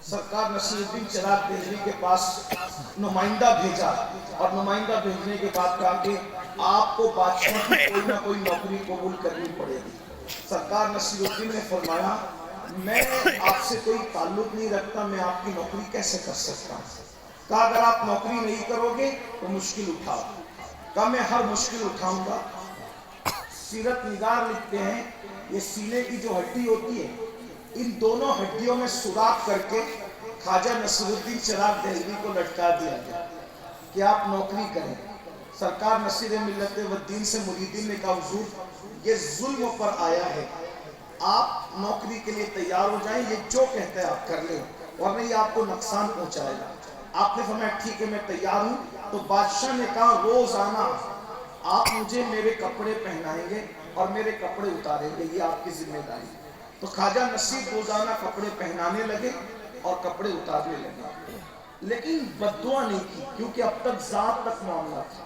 سرکار نصیر الدین چراغ دہلوی کے پاس نمائندہ بھیجا اور نمائندہ بھیجنے کے بعد کہا کہ آپ کو بادشاہ کی کوئی نہ کوئی نوکری قبول کرنی پڑے گی۔ سرکار نصیر الدین نے فرمایا میں آپ سے کوئی تعلق نہیں رکھتا، میں آپ کی نوکری کیسے کر سکتا ہوں؟ کہا اگر آپ نوکری نہیں کرو گے تو مشکل اٹھاؤ۔ کہا میں ہر مشکل اٹھاؤں گا۔ سیرت نگار لکھتے ہیں یہ سینے کی جو ہڈی ہوتی ہے ان دونوں ہڈیوں میں سوراخ کر کے خواجہ نصیر الدین چراغ دہلوی کو لٹکا دیا گیا کہ آپ نوکری کریں۔ سرکار نصیر ملت والدین سے مریدین نے کہا حضور یہ ظلم پر آیا ہے، آپ نوکری کے لیے تیار ہو جائیں، یہ جو کہتا ہے آپ کر لیں ورنہ یہ آپ کو نقصان پہنچائے گا۔ آپ نے فرمایا ٹھیک ہے میں تیار ہوں۔ تو بادشاہ نے کہا روزانہ آپ مجھے میرے کپڑے پہنائیں گے اور میرے کپڑے اتاریں گے، یہ آپ کی ذمہ داری۔ تو خواجہ نصیر روزانہ کپڑے پہنانے لگے اور کپڑے اتارنے لگے، لیکن بد دعا نہیں کی کیونکہ اب تک ذات تک معاملہ تھا،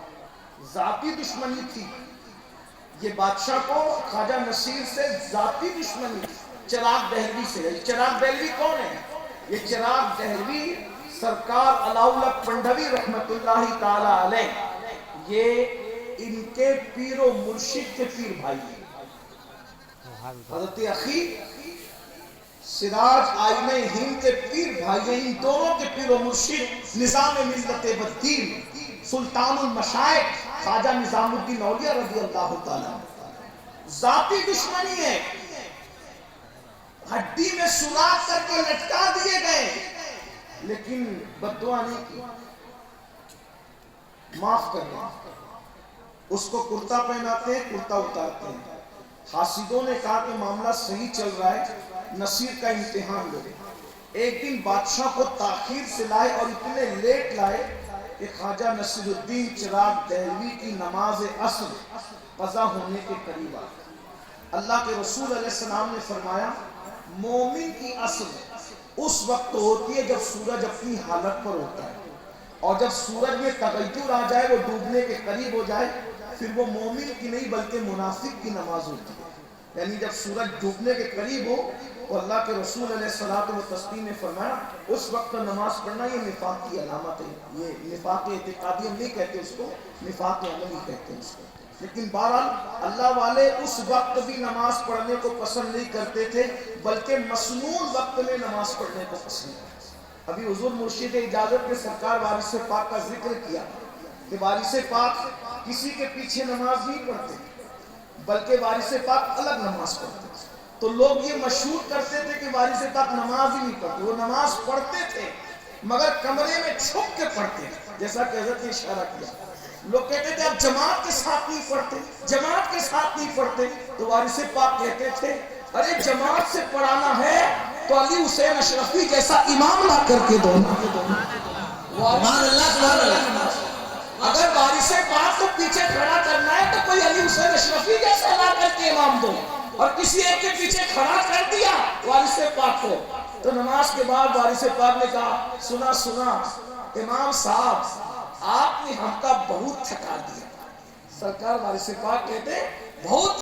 ذاتی دشمنی تھی۔ یہ بادشاہ کو خواجہ نصیر سے ذاتی دشمنی تھی، چراغ دہلوی سے۔ چراغ دہلوی کون ہے؟ یہ چراغ دہلوی سرکار علاؤالحق پنڈوی رحمت اللہ تعالی علیہ یہ ان کے پیر و مرشد کے پیر بھائی ہیں۔ حضرت اخی سراج آئینہ ہند کے پیر بھائی ہیں، ان دونوں کے پیر و مرشد نظام ملت والدین سلطان المشائخ خواجہ نظام الدین اولیاء رضی اللہ تعالیٰ۔ ذاتی دشمنی ہے، ہڈی میں سوراخ کر کے لٹکا دیے گئے لیکن بد دعا نہیں کی، معاف کر دیں۔ اس کو کرتا پہناتے ہیں، کرتا اتارتے ہیں۔ حاسدوں نے کہا کہ معاملہ صحیح چل رہا ہے، نصیر کا امتحان لو۔ ایک دن بادشاہ کو تاخیر سے لائے اور اتنے لیٹ لائے کہ خواجہ نصیر الدین چراغ دہلوی کی نماز عصر قضا ہونے کے قریب آ گئی۔ اللہ کے رسول علیہ السلام نے فرمایا مومن کی عصر اس وقت ہوتی ہے جب سورج اپنی حالت پر ہوتا ہے، اور جب سورج میں تغیر آ جائے وہ ڈوبنے کے قریب ہو جائے پھر وہ مومن کی نہیں بلکہ منافق کی نماز ہوتی ہے۔ یعنی جب سورج ڈوبنے کے قریب ہو تو اللہ کے رسول علیہ الصلوۃ والتسلیم نے فرمایا اس وقت نماز پڑھنا یہ نفاق کی علامت ہے۔ یہ نفاق اعتقادی ہم نہیں کہتے اس کو، نفاق عملی کہتے ہیں اس کو۔ لیکن بہرحال اللہ والے اس وقت بھی نماز پڑھنے کو پسند نہیں کرتے تھے بلکہ مسنون وقت میں نماز پڑھنے کو پسند کرتے تھے۔ ابھی حضور مرشد اجازت نے سرکار وارث پاک کا ذکر کیا کہ وارث پاک کسی کے پیچھے نماز نہیں پڑھتے بلکہ وارث پاک الگ نماز پڑھتے تھے۔ تو لوگ یہ مشہور کرتے تھے کہ وارث پاک نماز ہی نہیں پڑھتے، وہ نماز پڑھتے تھے مگر کمرے میں چھپ کے پڑھتے تھے، جیسا کہ حضرت نے اشارہ کیا۔ لوگ کہتے تھے اب جماعت کے ساتھ نہیں پڑھتے، جماعت کے ساتھ نہیں پڑھتے، تو وارث پاک کہتے تھے ارے جماعت سے پڑھانا ہے تو علی حسین اشرفی جیسا امام لا کر کے دو۔ اگر وارث پاک کو پیچھے کھڑا کرنا ہے تو کوئی علی حسین اشرفی جیسا لا کر کے امام دو، اور کسی ایک کے پیچھے کھڑا کر دیا وارث پاک کو تو نماز کے بعد وارث پاک نے کہا سنا سنا امام صاحب آپ نے ہم کا بہت تھکا دیا۔ سرکار وارث پاک کہتے بہت